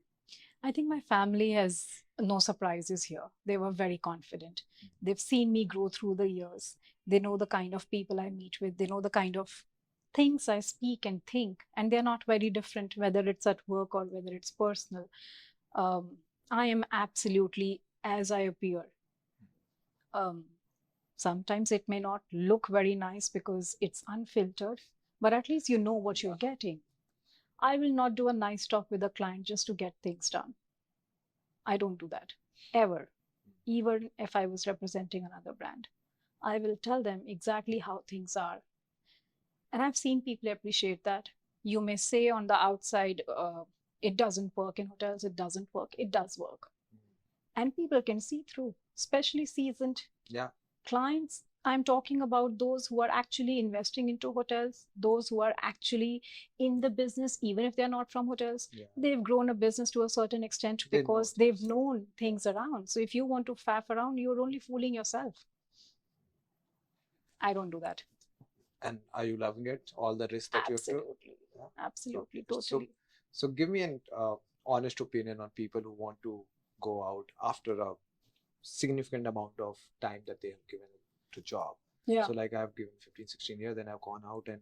I think my family has no surprises here. They were very confident. They've seen me grow through the years. They know the kind of people I meet with. They know the kind of things I speak and think. And they're not very different, whether it's at work or whether it's personal. Um, I am absolutely as I appear. Um, Sometimes it may not look very nice because it's unfiltered, but at least you know what you're getting. I will not do a nice talk with a client just to get things done. I don't do that ever, even if I was representing another brand. I will tell them exactly how things are. And I've seen people appreciate that. You may say on the outside, it doesn't work in hotels, it doesn't work. It does work. And people can see through, especially seasoned Yeah. clients. I'm talking about those who are actually investing into hotels, those who are actually in the business, even if they're not from hotels. Yeah. They've grown a business to a certain extent They know because they've things. known things around. So if you want to faff around, you're only fooling yourself. I don't do that. And are you loving it? All the risks that you have to? Absolutely. Yeah. Absolutely. So Totally. so give me an honest opinion on people who want to go out after a significant amount of time that they have given to job. Yeah. So like I've given 15, 16 years, then I've gone out, and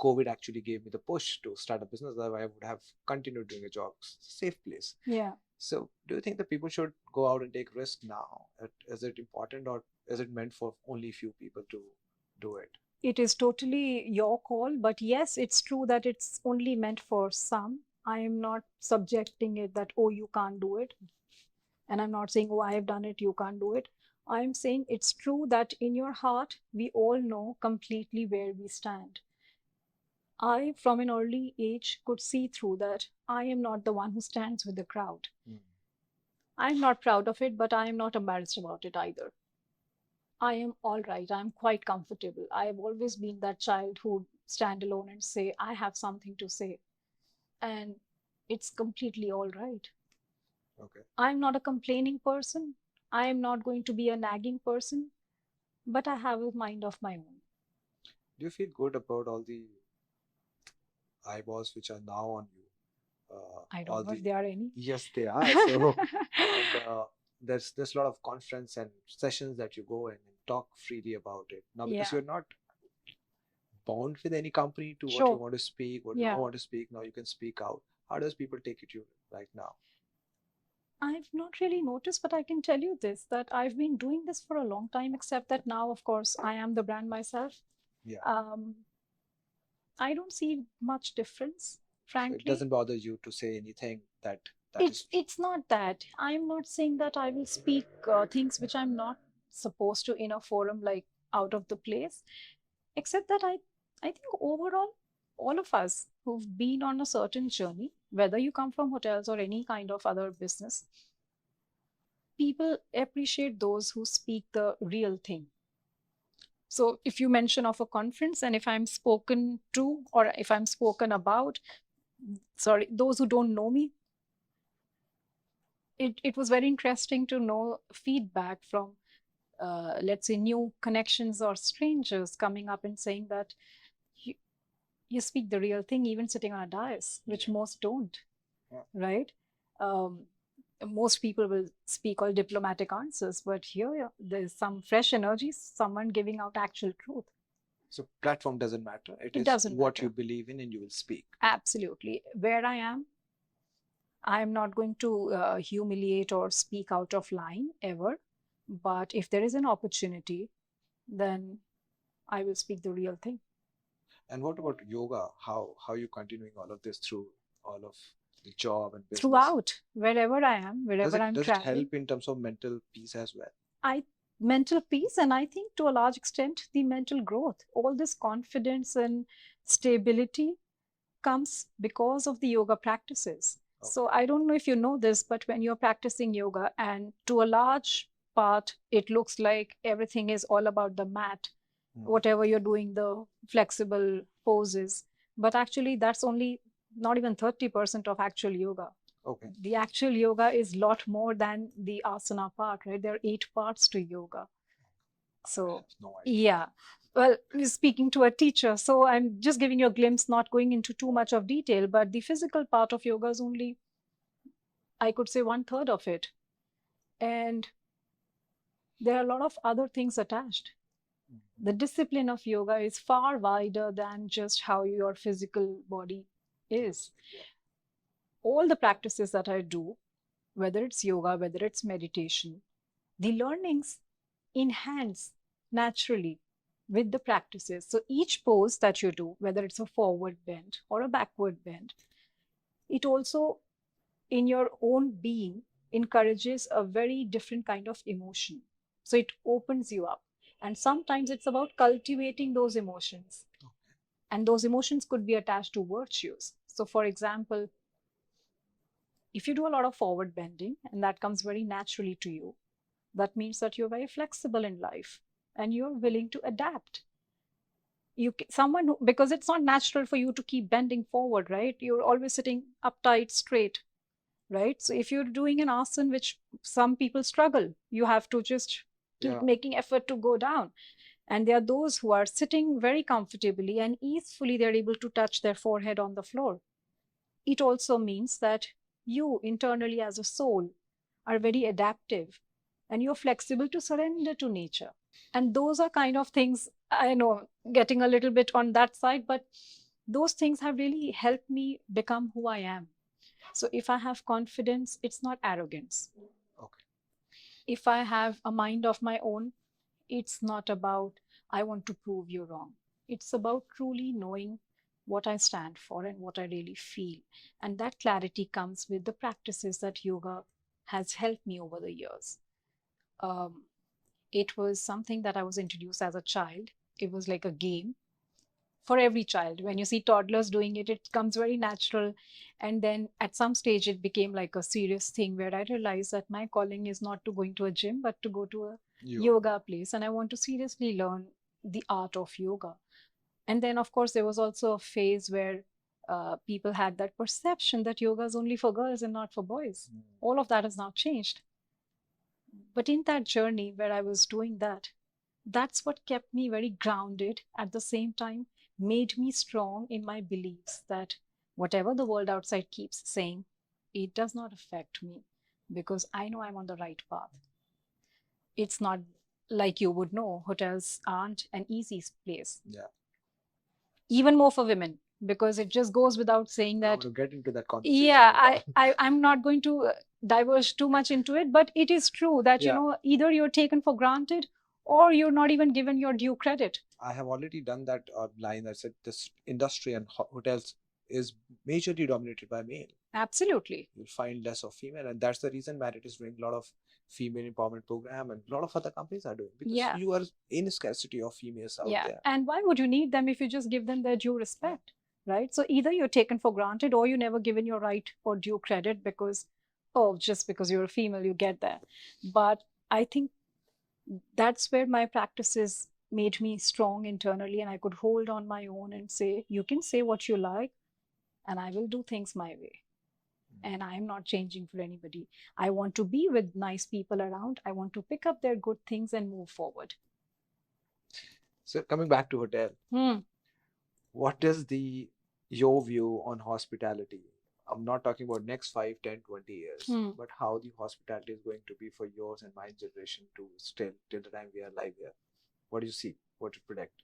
COVID actually gave me the push to start a business. Otherwise, I would have continued doing a job. It's a safe place. Yeah. So do you think that people should go out and take risk now? Is it important, or is it meant for only few people to do it? It is totally your call, but yes, it's true that it's only meant for some. I am not subjecting it that, oh, you can't do it. And I'm not saying, oh, I have done it, you can't do it. I'm saying it's true that in your heart, we all know completely where we stand. I, from an early age, could see through that I am not the one who stands with the crowd. I'm not proud of it, but I am not embarrassed about it either. I am all right. I'm quite comfortable. I have always been that child who stand alone and say, I have something to say. And it's completely all right. Okay. I'm not a complaining person. I am not going to be a nagging person, but I have a mind of my own. Do you feel good about all the eyeballs which are now on you? I All don't know if the there are any. Yes, they are. So, and there's a lot of conference and sessions that you go in and talk freely about it. Now, because Yeah, you're not bound with any company to what you sure. want to speak, what you Yeah. don't want to speak, now you can speak out. How does people take it to you right now? I've not really noticed, but I can tell you this, that I've been doing this for a long time, except that now, of course, I am the brand myself. Yeah. Um, I don't see much difference, So it frankly. doesn't bother you to say anything that is It's not that. I'm not saying that I will speak things which I'm not supposed to in a forum, like out of the place, except that I think overall, all of us who've been on a certain journey, whether you come from hotels or any kind of other business, people appreciate those who speak the real thing. So if you mention of a conference and if I'm spoken to or if I'm spoken about, sorry, those who don't know me, it was very interesting to know feedback from, let's say, new connections or strangers coming up and saying that you, you speak the real thing, even sitting on a dais, which most don't, Yeah. right? Um, most people will speak all diplomatic answers, but here there's some fresh energy, someone giving out actual truth. So platform doesn't matter. It It is doesn't what you matter. believe in and you will speak. Absolutely. Where I am not going to humiliate or speak out of line ever. But if there is an opportunity, then I will speak the real thing. And what about yoga? How are you continuing all of this through all of the job and business? Throughout, wherever I am, Does wherever it I'm does it traveling, help in terms of mental peace as well? mental peace, and I think to a large extent the mental growth, all this confidence and stability comes because of the yoga practices. So I don't know if you know this, but when you're practicing yoga, and to a large part, it looks like everything is all about the mat, whatever you're doing, the flexible poses. But actually, that's only not even 30% of actual yoga. Okay. The actual yoga is a lot more than the asana part, right? There are 8 parts to yoga. I So, have no idea. yeah. Well, you're speaking to a teacher, so I'm just giving you a glimpse, not going into too much of detail, but the physical part of yoga is only, I could say, 1/3 of it. And there are a lot of other things attached. The discipline of yoga is far wider than just how your physical body is. Yeah. All the practices that I do, whether it's yoga, whether it's meditation, the learnings enhance naturally with the practices. So each pose that you do, whether it's a forward bend or a backward bend, it also, in your own being, encourages a very different kind of emotion. So it opens you up. And sometimes it's about cultivating those emotions. And those emotions could be attached to virtues. So, for example, if you do a lot of forward bending and that comes very naturally to you, that means that you're very flexible in life and you're willing to adapt. Someone who, because it's not natural for you to keep bending forward, right? You're always sitting uptight, straight, right? So if you're doing an asana, which some people struggle, you have to just keep making effort to go down. And there are those who are sitting very comfortably and easily they're able to touch their forehead on the floor. It also means that you internally as a soul are very adaptive and you're flexible to surrender to nature. And those are kind of things, I know, getting a little bit on that side, but those things have really helped me become who I am. So if I have confidence, it's not arrogance. Okay. If I have a mind of my own, it's not about, I want to prove you wrong. It's about truly knowing what I stand for and what I really feel. And that clarity comes with the practices that yoga has helped me over the years. Um, it was something that I was introduced as a child. It was like a game for every child. When you see toddlers doing it, it comes very natural. And then at some stage, it became like a serious thing where I realized that my calling is not to going to a gym, but to go to a yoga place. And I want to seriously learn the art of yoga. And then, of course, there was also a phase where people had that perception that yoga is only for girls and not for boys. All of that has now changed. But in that journey where I was doing that, That's what kept me very grounded, at the same time made me strong in my beliefs that whatever the world outside keeps saying, it does not affect me, because I know I'm on the right path. It's not, like you would know, hotels aren't an easy place, Yeah. even more for women, because it just goes without saying I that. want to get into that conversation. Yeah, later on. I'm not going to diverge too much into it, but it is true that, you Yeah. know, either you're taken for granted or you're not even given your due credit. I have already done that line. I said this industry and hotels is majorly dominated by male. Absolutely. You'll find less of female, and that's the reason Marriott is doing a lot of female empowerment program, and a lot of other companies are doing, because Yeah. you are in scarcity of females out Yeah. there. And why would you need them if you just give them their due respect, right? So either you're taken for granted or you're never given your right or due credit because, oh, just because you're a female, you get that. But I think that's where my practices made me strong internally, and I could hold on my own and say, you can say what you like, and I will do things my way. And I'm not changing for anybody. I want to be with nice people around. I want to pick up their good things and move forward. So coming back to hotel, what is your view on hospitality? I'm not talking about next 5, 10, 20 years, but how the hospitality is going to be for yours and my generation to still till the time we are alive here. What do you see? What do you predict?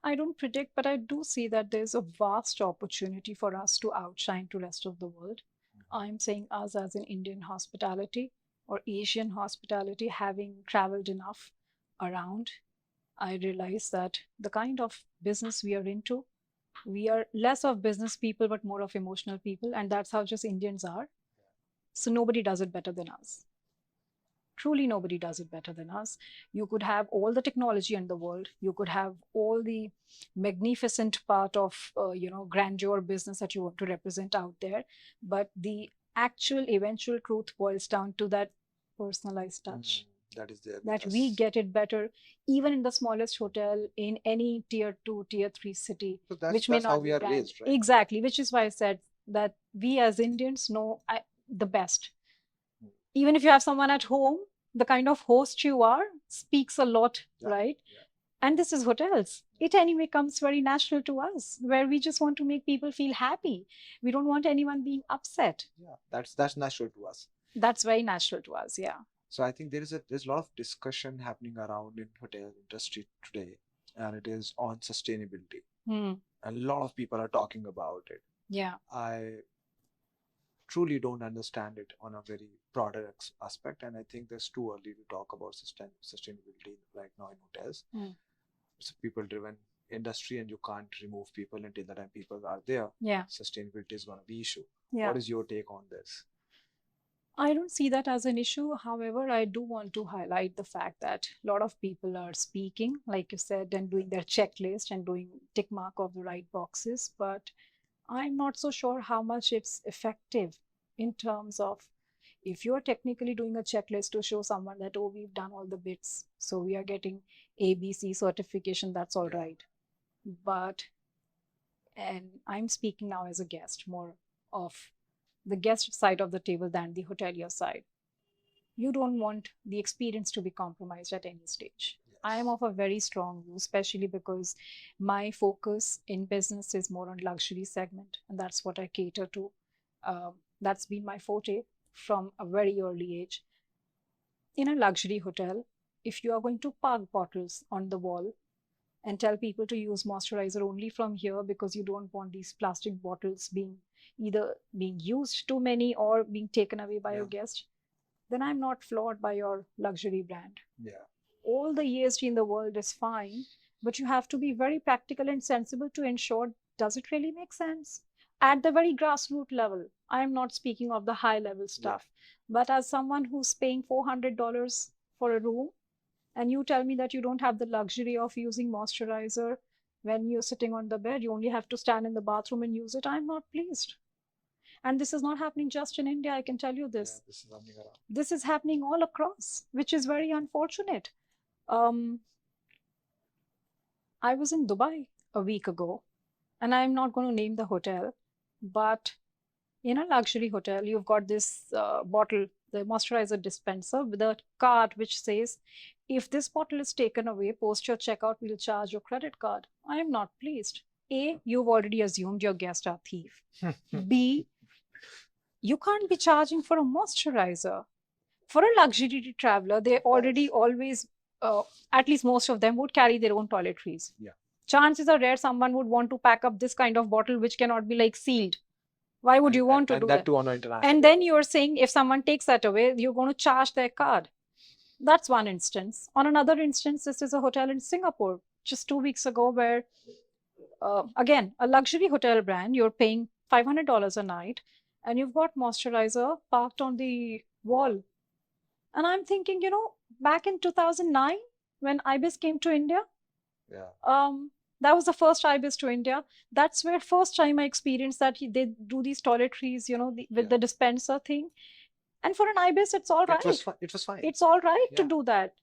I don't predict, but I do see that there's a vast opportunity for us to outshine to rest of the world. I'm saying us as in Indian hospitality or Asian hospitality, having traveled enough around, I realize that the kind of business we are into, we are less of business people, but more of emotional people. And that's how just Indians are. So nobody does it better than us. Truly, nobody does it better than us. You could have all the technology in the world. You could have all the magnificent part of, grandeur business that you want to represent out there. But the actual eventual truth boils down to that personalized touch. That is there with That us. we get it better even in the smallest hotel in any tier 2, tier 3 city, So that's, which may that's how not we be are brand. raised, right? Exactly, which is why I said that we as Indians know the best. Even if you have someone at home, the kind of host you are speaks a lot, Yeah, right? yeah. And this is hotels. It anyway comes very natural to us, where we just want to make people feel happy. We don't want anyone being upset. Yeah, that's natural to us. That's very natural to us, yeah. So I think there's a lot of discussion happening around in hotel industry today, and it is on sustainability. A lot of people are talking about it. Yeah. I truly don't understand it on a very broader aspect, and I think there's too early to talk about sustainability right now in hotels. It's a people-driven industry, and you can't remove people until the time people are there. Yeah. Sustainability is going to be issue. Yeah. What is your take on this? I don't see that as an issue. However, I do want to highlight the fact that a lot of people are speaking, like you said, and doing their checklist and doing tick mark of the right boxes. But I'm not so sure how much it's effective in terms of, if you're technically doing a checklist to show someone that, oh, we've done all the bits, so we are getting ABC certification, that's all right. But, and I'm speaking now as a guest, more of the guest side of the table than the hotelier side. You don't want the experience to be compromised at any stage. Yes. I am of a very strong view, especially because my focus in business is more on luxury segment, and that's what I cater to. That's been my forte from a very early age. In a luxury hotel, if you are going to park bottles on the wall and tell people to use moisturizer only from here because you don't want these plastic bottles either being used too many or being taken away by your guest, then I'm not flawed by your luxury brand. Yeah. All the ESG in the world is fine, but you have to be very practical and sensible to ensure, does it really make sense? At the very grassroots level, I'm not speaking of the high level stuff, but as someone who's paying $400 for a room, and you tell me that you don't have the luxury of using moisturizer when you're sitting on the bed, you only have to stand in the bathroom and use it, I'm not pleased. And this is not happening just in India, I can tell you this. Yeah, this is happening around. This is happening all across, which is very unfortunate. I was in Dubai a week ago, and I'm not going to name the hotel, but in a luxury hotel, you've got this bottle the moisturizer dispenser with a card which says, if this bottle is taken away, post your checkout, we'll charge your credit card. I am not pleased. A, you've already assumed your guests are thief. B, you can't be charging for a moisturizer. For a luxury traveler, they already always, at least most of them, would carry their own toiletries. Yeah. Chances are rare someone would want to pack up this kind of bottle which cannot be like sealed. Why would you want to do that? Too on an international And level. then you're saying if someone takes that away, you're going to charge their card. That's one instance. On another instance, this is a hotel in Singapore just 2 weeks ago where, again, a luxury hotel brand, you're paying $500 a night and you've got moisturizer parked on the wall. And I'm thinking, back in 2009, when IBIS came to India, Yeah. that was the first IBIS to India. That's where first time I experienced that they do these toiletries, with the dispenser thing. And for an IBIS, it's all right. It was fine. It's all right to Yeah. do that.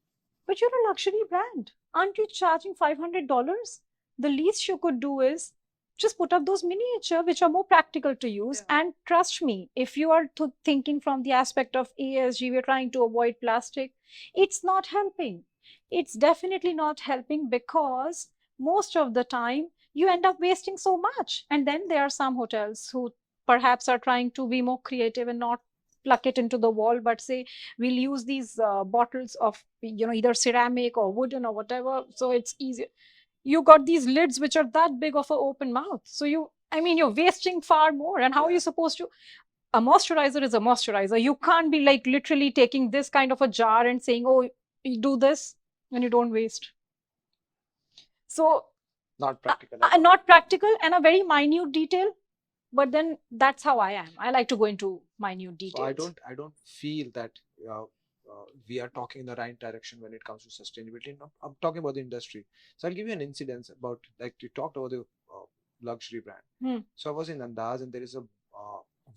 But you're a luxury brand. Aren't you charging $500? The least you could do is just put up those miniature, which are more practical to use. Yeah. And trust me, if you are thinking from the aspect of ESG, we're trying to avoid plastic, it's not helping. It's definitely not helping because most of the time you end up wasting so much. And then there are some hotels who perhaps are trying to be more creative and not pluck it into the wall, but say we'll use these bottles of either ceramic or wooden or whatever, so it's easier. You got these lids which are that big of an open mouth, so you're wasting far more. And how are you supposed to? A moisturizer is a moisturizer. You can't be like literally taking this kind of a jar and saying, oh, you do this, and you don't waste. So Not practical. not practical, and a very minute detail. But then that's how I am. I like to go into minute details. So I don't feel that we are talking in the right direction when it comes to sustainability. No, I'm talking about the industry. So I'll give you an incident about, like you talked about the luxury brand. So I was in Andaz and there is a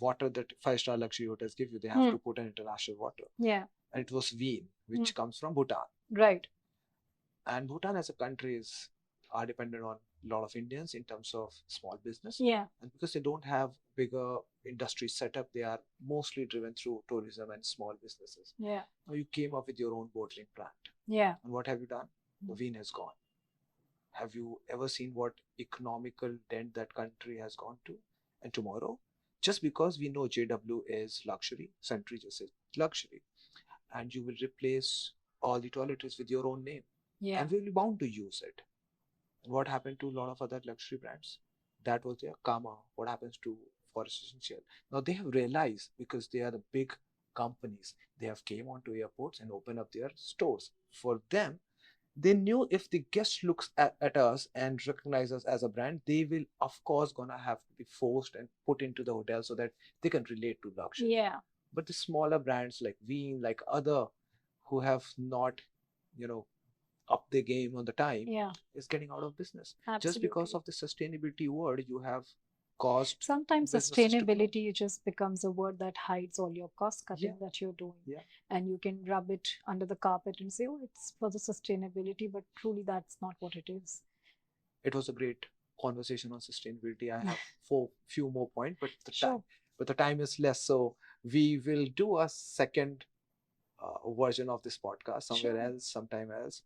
water that 5-star luxury hotels give you. They have to put an international water. Yeah. And it was Veen, which comes from Bhutan. Right. And Bhutan as a country are dependent on a lot of Indians in terms of small business. Yeah. And because they don't have bigger industry setup, they are mostly driven through tourism and small businesses. Yeah. Now you came up with your own bottling plant. Yeah. And what have you done? The Veen has gone. Have you ever seen what economical dent that country has gone to? And tomorrow, just because we know JW is luxury, Century just says luxury, and you will replace all the toiletries with your own name. Yeah. And we'll be bound to use it. And what happened to a lot of other luxury brands? That was their karma. What happens to Forest Essential? Now they have realized, because they are the big companies, they have came onto airports and opened up their stores. For them, they knew if the guest looks at us and recognize us as a brand, they will of course gonna have to be forced and put into the hotel so that they can relate to luxury. Yeah. But the smaller brands like Veen, like other who have not, up the game on the time, is getting out of business. Absolutely. Just because of the sustainability word, you have caused. Sometimes sustainability just becomes a word that hides all your cost cutting that you're doing. Yeah. And you can rub it under the carpet and say, oh, it's for the sustainability, but truly that's not what it is. It was a great conversation on sustainability. I have few more points, but the time is less, so we will do a second version of this podcast somewhere else, sometime else.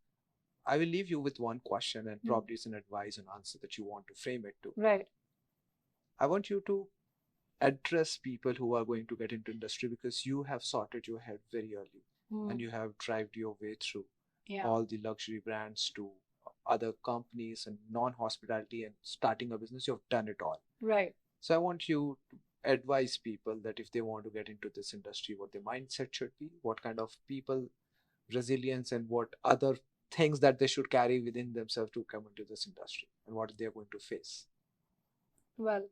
I will leave you with one question, and probably it's an advice and answer that you want to frame it to. Right. I want you to address people who are going to get into industry, because you have sorted your head very early and you have driven your way through all the luxury brands to other companies and non-hospitality and starting a business. You've done it all. Right. So I want you to advise people that if they want to get into this industry, what their mindset should be, what kind of people, resilience, and what other things that they should carry within themselves to come into this industry, and what they're going to face. Well,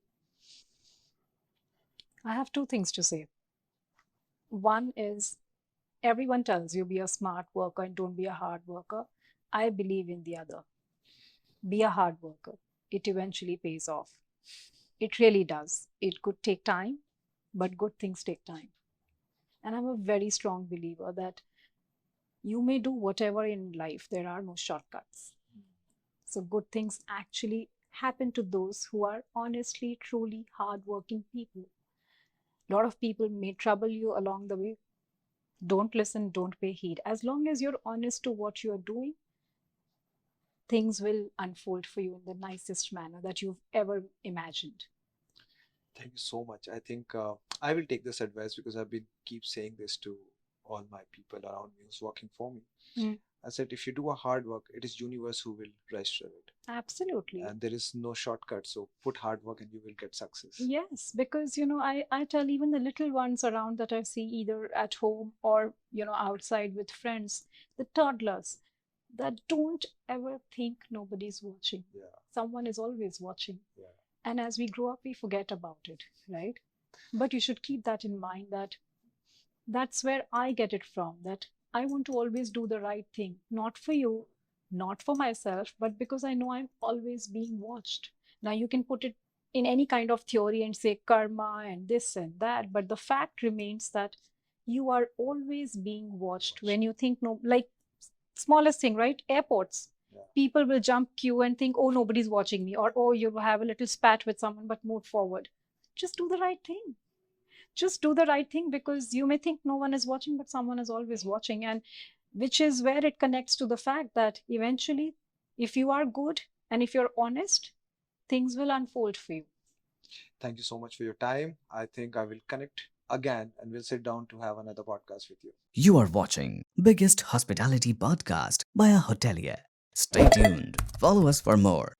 I have two things to say. One is, everyone tells you be a smart worker and don't be a hard worker. I believe in the other. Be a hard worker. It eventually pays off. It really does. It could take time, but good things take time. And I'm a very strong believer that you may do whatever in life. There are no shortcuts. So good things actually happen to those who are honestly, truly hardworking people. A lot of people may trouble you along the way, Don't listen, don't pay heed. As long as you're honest to what you're doing, things will unfold for you in the nicest manner that you've ever imagined. Thank you so much. I think I will take this advice because I've been keep saying this to all my people around me who's working for me. Mm. I said, if you do a hard work, it is universe who will register it, Absolutely. and there is no shortcut. So put hard work, and you will get success. Yes, because I tell even the little ones around that I see either at home or outside with friends, the toddlers, that don't ever think nobody's watching. Yeah, Someone is always watching. yeah. And as we grow up, we forget about it, right? But you should keep that in mind that that's where I get it from, that I want to always do the right thing, not for you, not for myself, but because I know I'm always being watched. Now, you can put it in any kind of theory and say karma and this and that, but the fact remains that you are always being watched when you think, no, like smallest thing, right? Airports. Yeah. People will jump queue and think, oh, nobody's watching me, or oh, you have a little spat with someone, but move forward. Just do the right thing. Just do the right thing, because you may think no one is watching, but someone is always watching. And which is where it connects to the fact that eventually, if you are good and if you're honest, things will unfold for you. Thank you so much for your time. I think I will connect again and we'll sit down to have another podcast with you. You are watching biggest hospitality podcast by a hotelier. Stay tuned. Follow us for more.